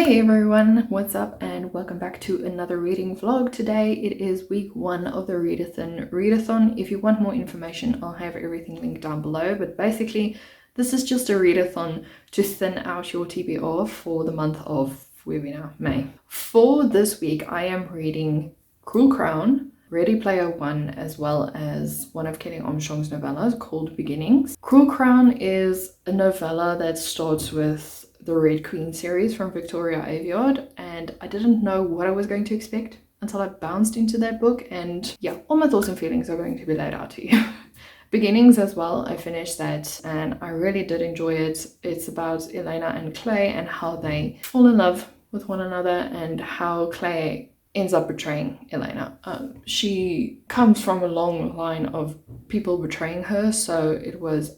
Hey everyone, what's up and welcome back to another reading vlog. Today it is week 1 of the readathon. If you want more information, I'll have everything linked down below, but basically this is just a readathon to thin out your TBR for the month of, where are we now? May. For this week I am reading Cruel Crown, Ready Player One, as well as one of Kelly Armstrong's novellas called Beginnings. Cruel Crown is a novella that starts with the Red Queen series from Victoria Aveyard, and I didn't know what I was going to expect until I bounced into that book, and yeah, all my thoughts and feelings are going to be laid out to you. Beginnings as well, I finished that and I really did enjoy it. It's about Elena and Clay and how they fall in love with one another and how Clay ends up betraying Elena. She comes from a long line of people betraying her, so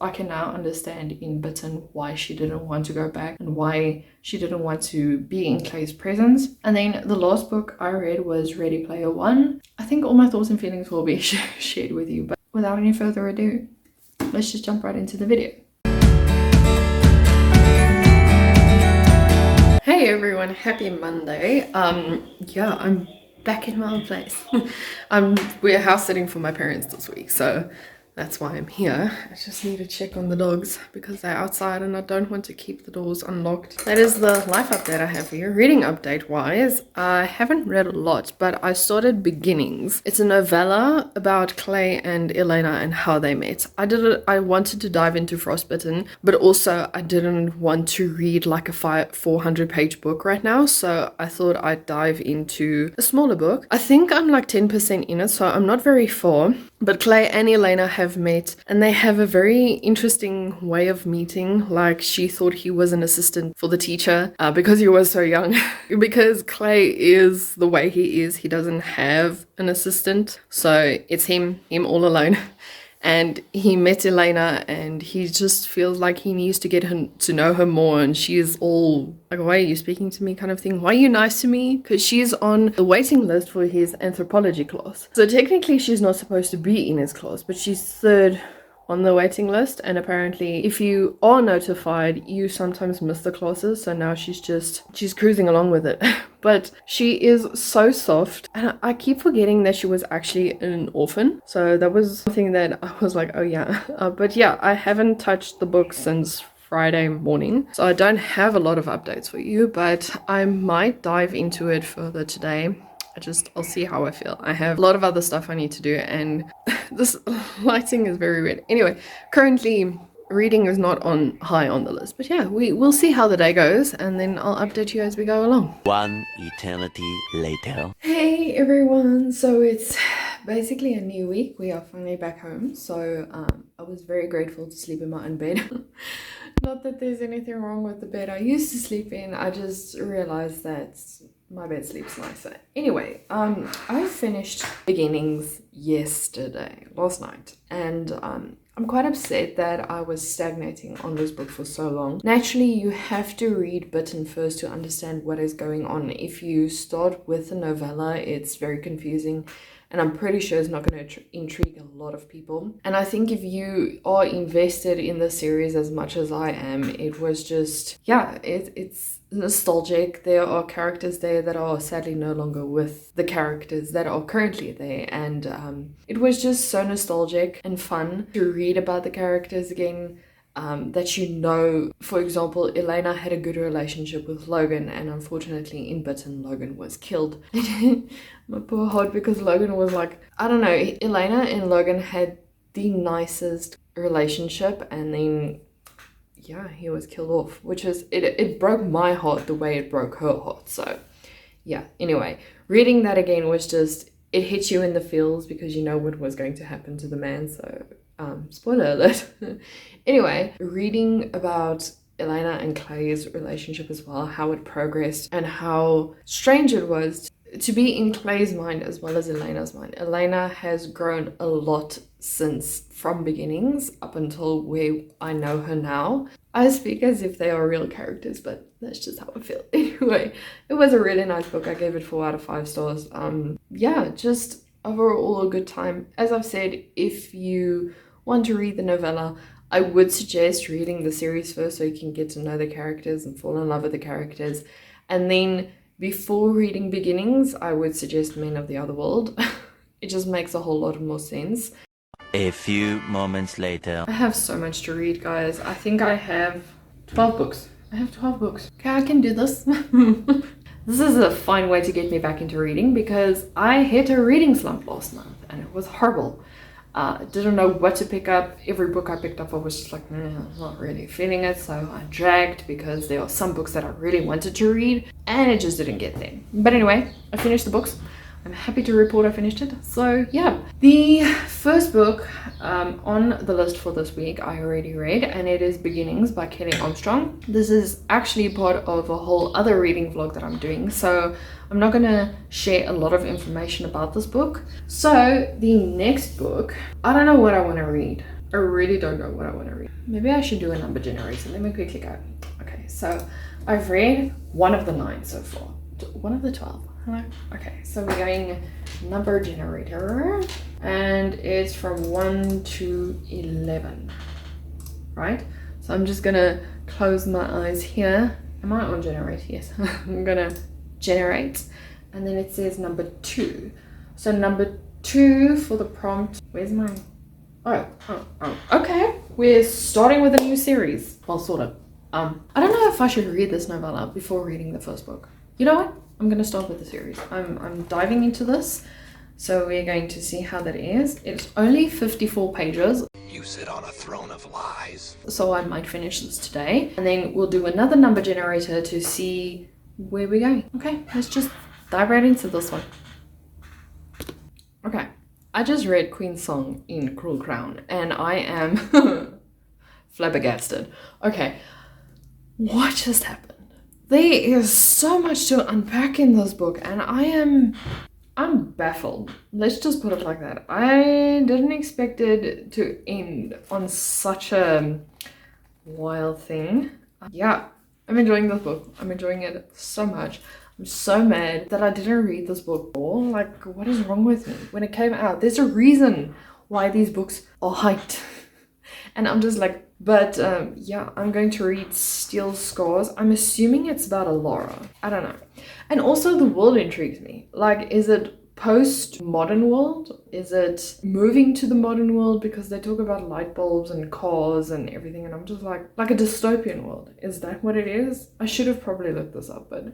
I can now understand in Bitten why she didn't want to go back and why she didn't want to be in Clay's presence. And then the last book I read was Ready Player One. I think all my thoughts and feelings will be shared with you, but without any further ado, let's just jump right into the video. Hey everyone, happy Monday. Yeah, I'm back in my old place. We're house sitting for my parents this week, so that's why I'm here. I just need to check on the dogs because they're outside and I don't want to keep the doors unlocked. That is the life update I have for you. Reading update wise, I haven't read a lot, but I started Beginnings. It's a novella about Clay and Elena and how they met. I wanted to dive into Frostbitten, but also I didn't want to read like a 400-page book right now, so I thought I'd dive into a smaller book. I think I'm like 10% in it, so I'm not very far, but Clay and Elena have met and they have a very interesting way of meeting. Like, she thought he was an assistant for the teacher because he was so young. Because Clay is the way he is, he doesn't have an assistant, so it's him all alone. And he met Elena and he just feels like he needs to get to know her more, and she is all like, why are you speaking to me kind of thing, why are you nice to me, because she's on the waiting list for his anthropology class. So technically she's not supposed to be in his class, but she's third on the waiting list, and apparently if you are notified you sometimes miss the classes, so now she's cruising along with it. But she is so soft, and I keep forgetting that she was actually an orphan, so that was something that I was like, oh yeah. But yeah, I haven't touched the book since Friday morning, so I don't have a lot of updates for you, but I might dive into it further today. I'll see how I feel. I have a lot of other stuff I need to do, and this lighting is very red. Anyway, currently reading is not high on the list, but yeah, we'll see how the day goes, and then I'll update you as we go along. One eternity later. Hey everyone, so it's basically a new week. We are finally back home, so I was very grateful to sleep in my own bed. Not that there's anything wrong with the bed I used to sleep in, I just realized that my bed sleeps nicer. Anyway, I finished Beginnings last night, and I'm quite upset that I was stagnating on this book for so long. Naturally, you have to read Bitten first to understand what is going on. If you start with a novella, it's very confusing, and I'm pretty sure it's not going to intrigue a lot of people. And I think if you are invested in the series as much as I am, it was just, yeah, it's nostalgic. There are characters there that are sadly no longer with the characters that are currently there, and it was just so nostalgic and fun to read about the characters again. That, you know, for example, Elena had a good relationship with Logan, and unfortunately in Bitten Logan was killed. My poor heart, because Logan was like, I don't know, Elena and Logan had the nicest relationship, and then yeah, he was killed off, which is, it broke my heart the way it broke her heart. So yeah, anyway, reading that again was just, it hits you in the feels because you know what was going to happen to the man, so spoiler alert. Anyway, reading about Elena and Clay's relationship as well, how it progressed and how strange it was to be in Clay's mind as well as Elena's mind. Elena has grown a lot from Beginnings up until where I know her now. I speak as if they are real characters, but that's just how I feel. Anyway, it was a really nice book. I gave it 4 out of 5 stars. Yeah, just overall a good time. As I've said, if you want to read the novella, I would suggest reading the series first so you can get to know the characters and fall in love with the characters. And then before reading Beginnings, I would suggest Men of the Other World. It just makes a whole lot more sense. A few moments later. I have so much to read, guys. I think I have 12 books. I have 12 books. Okay, I can do this. This is a fine way to get me back into reading because I hit a reading slump last month and it was horrible. Didn't know what to pick up. Every book I picked up, I was just like, I'm not really feeling it. So I dragged because there are some books that I really wanted to read and it just didn't get there. But anyway, I finished the books. I'm happy to report I finished it. So yeah, the first book on the list for this week I already read, and it is Beginnings by Kelly Armstrong. This is actually part of a whole other reading vlog that I'm doing, so I'm not gonna share a lot of information about this book. So the next book, I don't know what I want to read. I really don't know what I want to read. Maybe I should do a number generator. Let me quickly go. Okay, so I've read one of the 9 so far. One of the 12. Hello. Okay, so we're going number generator, and it's from 1 to 11, right? So I'm just gonna close my eyes here. Am I on generate? Yes. I'm gonna generate, and then it says number 2. So number 2 for the prompt. Where's my? Oh. Okay, we're starting with a new series. Well, sort of. I don't know if I should read this novella before reading the first book. You know what? I'm going to start with the series. I'm diving into this, so we're going to see how that is. It's only 54 pages. You sit on a throne of lies. So I might finish this today, and then we'll do another number generator to see where we're going. Okay, let's just dive right into this one. Okay, I just read Queen's Song in Cruel Crown, and I am flabbergasted. Okay, what just happened? There is so much to unpack in this book, and I'm baffled. Let's just put it like that. I didn't expect it to end on such a wild thing. Yeah, I'm enjoying this book. I'm enjoying it so much. I'm so mad that I didn't read this book before. Like, what is wrong with me? When it came out, there's a reason why these books are hyped. And I'm just like, but yeah, I'm going to read Steel Scars. I'm assuming it's about Alara. I don't know. And also the world intrigues me. Like, is it post-modern world? Is it moving to the modern world? Because they talk about light bulbs and cars and everything. And I'm just like a dystopian world. Is that what it is? I should have probably looked this up, but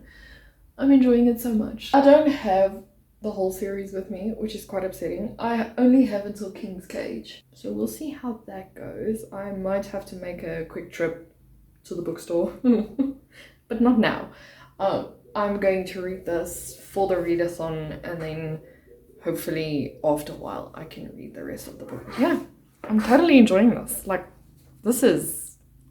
I'm enjoying it so much. I don't have the whole series with me, which is quite upsetting. I only have until King's Cage, so we'll see how that goes. I might have to make a quick trip to the bookstore, but not now. I'm going to read this for the readathon, and then hopefully after a while I can read the rest of the book. Yeah, I'm totally enjoying this. Like, this is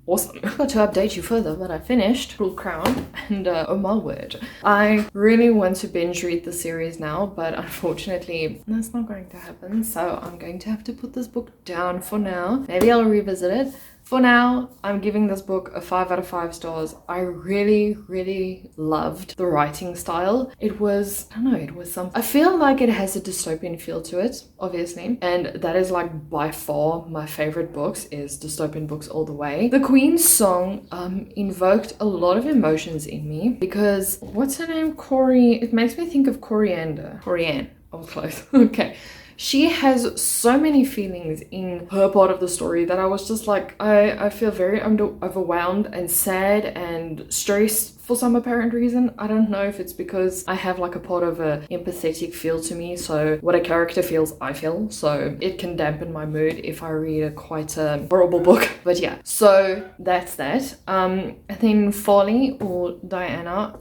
awesome. Not to update you further, but I finished Cruel Crown, and oh my word, I really want to binge read the series now, but unfortunately that's not going to happen, so I'm going to have to put this book down for now. Maybe I'll revisit it. For now, I'm giving this book a 5 out of 5 stars. I really loved the writing style. It was, I don't know, it was something. I feel like it has a dystopian feel to it, obviously. And that is like by far my favorite books is dystopian books all the way. The Queen's Song invoked a lot of emotions in me because, what's her name? It makes me think of Coriander. Corianne. I was close. Okay. She has so many feelings in her part of the story that I was just like, I feel very overwhelmed and sad and stressed for some apparent reason. I don't know if it's because I have like a part of a empathetic feel to me, so what a character feels, I feel, so it can dampen my mood if I read a quite a horrible book. But yeah, so that's that. And then Farley or Diana,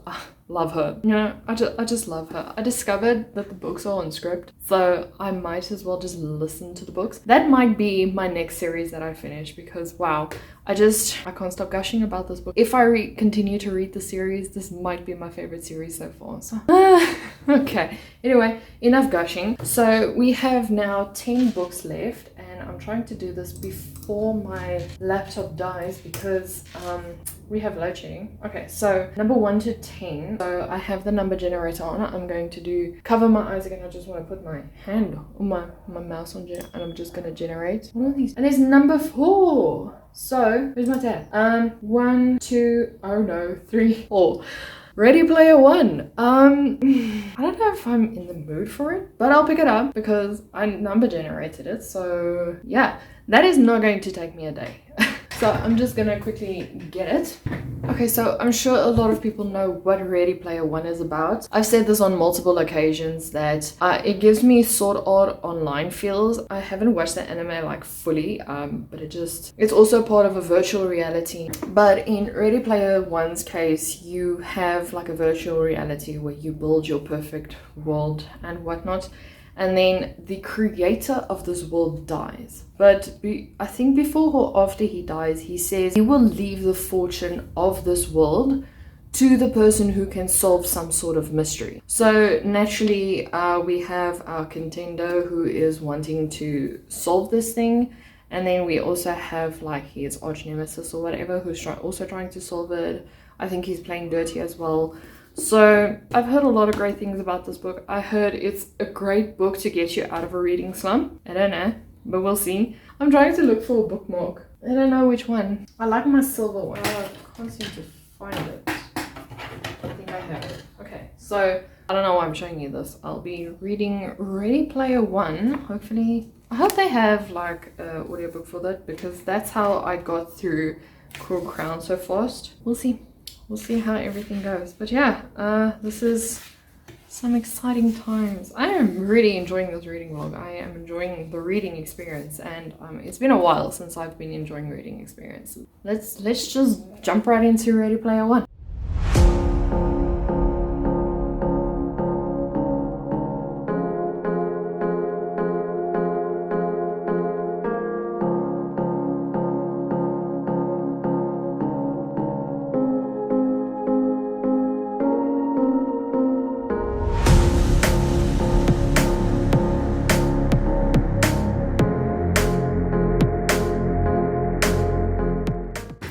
love her. You know, I just love her. I discovered that the books are on script, so I might as well just listen to the books. That might be my next series that I finish, because wow, I can't stop gushing about this book. If I continue to read the series, this might be my favorite series so far. So okay, anyway, enough gushing. So we have now 10 books left, and I'm trying to do this before my laptop dies because we have load shedding. Okay, so number 1 to 10. So I have the number generator on. I'm going to cover my eyes again. I just want to put my hand on my mouse on and I'm just going to generate one of these. And it's number 4. So where's my dad? 1, 2, oh no, 3, 4. Ready Player One. I don't know if I'm in the mood for it, but I'll pick it up because I number generated it. So yeah, that is not going to take me a day. So I'm just gonna quickly get it. Okay, so I'm sure a lot of people know what Ready Player One is about. I've said this on multiple occasions that it gives me Sword Art Online feels. I haven't watched the anime like fully, but it's also part of a virtual reality. But in Ready Player One's case, you have like a virtual reality where you build your perfect world and whatnot. And then the creator of this world dies. But I think before or after he dies, he says he will leave the fortune of this world to the person who can solve some sort of mystery. So naturally, we have our contender who is wanting to solve this thing. And then we also have like his arch nemesis or whatever who's also trying to solve it. I think he's playing dirty as well. So I've heard a lot of great things about this book. I heard it's a great book to get you out of a reading slump. I don't know, but we'll see. I'm trying to look for a bookmark. I don't know which one. I like my silver one. I can't seem to find it. I think I have it. Okay, so I don't know why I'm showing you this. I'll be reading Ready Player One. Hopefully, I hope they have like an audiobook for that because that's how I got through Cruel Crown so fast. We'll see. We'll see how everything goes. But yeah, this is some exciting times. I am really enjoying this reading vlog. I am enjoying the reading experience, and it's been a while since I've been enjoying reading experience. Let's just jump right into Ready Player One.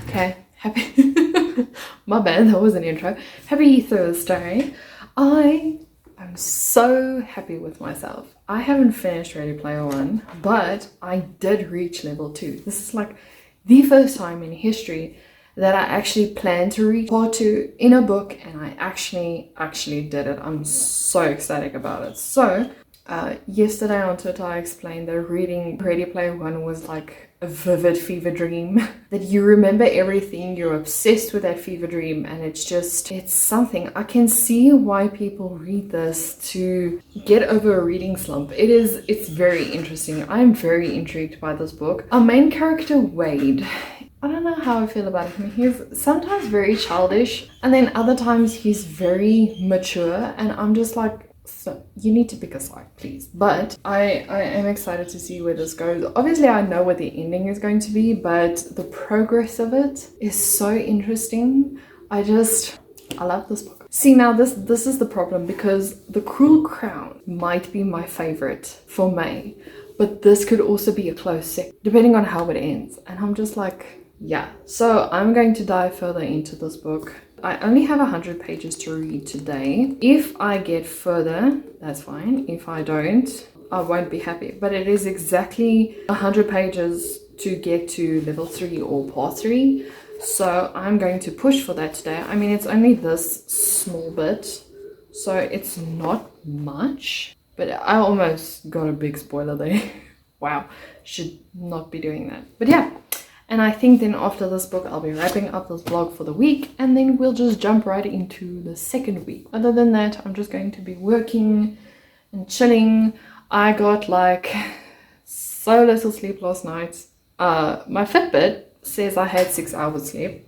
Okay, happy. My bad, that was an intro. Happy Thursday. I am so happy with myself. I haven't finished Ready Player One, but I did reach level 2. This is like the first time in history that I actually planned to read part 2 in a book, and I actually did it. I'm so ecstatic about it. So yesterday on Twitter I explained that reading Ready Player One was like a vivid fever dream. That you remember everything, you're obsessed with that fever dream, and it's something. I can see why people read this to get over a reading slump. It's very interesting. I'm very intrigued by this book. Our main character, Wade, I don't know how I feel about him. He's sometimes very childish, and then other times he's very mature, and I'm just like, so you need to pick a side, please. But I am excited to see where this goes. Obviously, I know what the ending is going to be, but the progress of it is so interesting. I love this book. See, now this is the problem, because The Cruel Crown might be my favorite for May, but this could also be a close second, depending on how it ends. And I'm just like, yeah. So I'm going to dive further into this book. I only have 100 pages to read today. If I get further, that's fine. If I don't, I won't be happy. But it is exactly 100 pages to get to level 3 or part 3. So I'm going to push for that today. I mean, it's only this small bit, so it's not much. But I almost got a big spoiler there. Wow, should not be doing that. But yeah. And I think then after this book, I'll be wrapping up this vlog for the week, and then we'll just jump right into the second week. Other than that, I'm just going to be working and chilling. I got like so little sleep last night. My Fitbit says I had 6 hours sleep.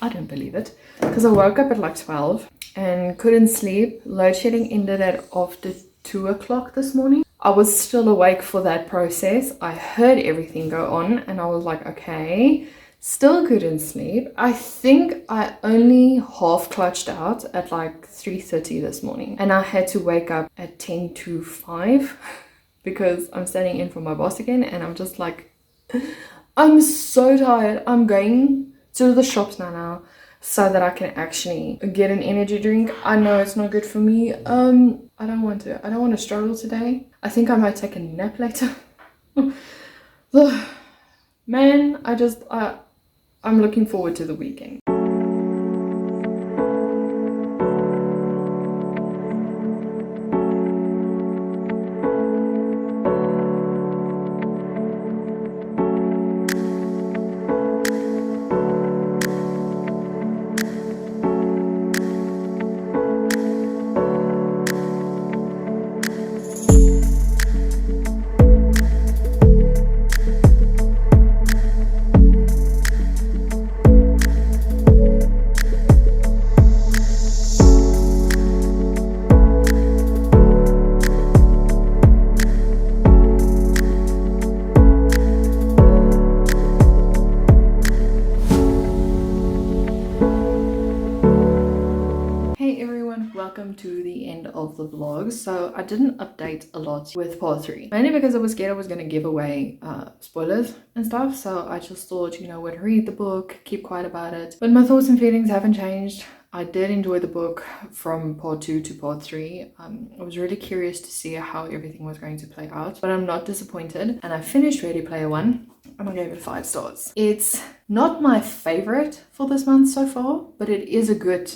I don't believe it, because I woke up at like 12 and couldn't sleep. Load shedding ended at after 2 o'clock this morning. I was still awake for that process. I heard everything go on and I was like, okay, still couldn't sleep. I think I only half clutched out at like 3:30 this morning, and I had to wake up at 10 to 5 because I'm standing in for my boss again, and I'm just like, I'm so tired. I'm going to the shops now so that I can actually get an energy drink. I know it's not good for me. I don't want to struggle today. I think I might take a nap later. Man, I'm looking forward to the weekend. everyone, welcome to the end of the vlog. So I didn't update a lot with part 3, mainly because I was scared I was going to give away spoilers and stuff. So I just thought, you know what, read the book, keep quiet about it. But my thoughts and feelings haven't changed. I did enjoy the book from part 2 to part 3. I was really curious to see how everything was going to play out, but I'm not disappointed. And I finished Ready Player One and I gave it 5 stars. It's not my favorite for this month so far, but it is a good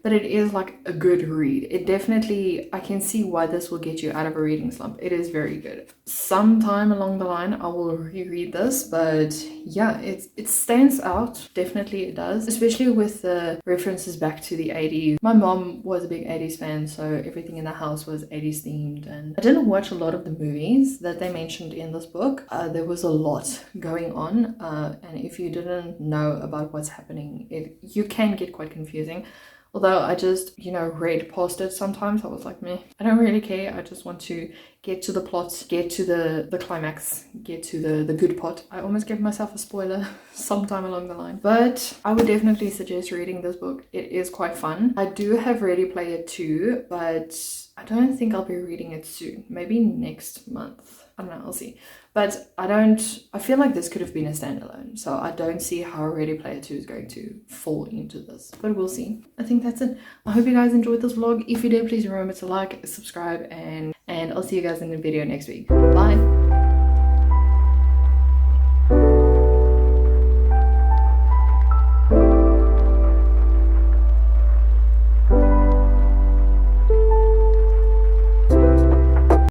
but it is like a good read. It definitely, I can see why this will get you out of a reading slump. It is very good. Sometime along the line I will reread this, but yeah, it stands out. Definitely it does, especially with the references back to the 80s. My mom was a big 80s fan, so everything in the house was 80s themed, and I didn't watch a lot of the movies that they mentioned in this book. There was a lot going on, and if you didn't know about what's happening, you can get quite confusing. Although I just, you know, read past it sometimes. I was like, meh, I don't really care. I just want to get to the plot, get to the climax, get to the good part. I almost gave myself a spoiler sometime along the line. But I would definitely suggest reading this book. It is quite fun. I do have Ready Player 2, but I don't think I'll be reading it soon. Maybe next month. I don't know, I'll see. But I feel like this could have been a standalone. So I don't see how Ready Player 2 is going to fall into this. But we'll see. I think that's it. I hope you guys enjoyed this vlog. If you did, please remember to like, subscribe, and I'll see you guys in the video next week. Bye!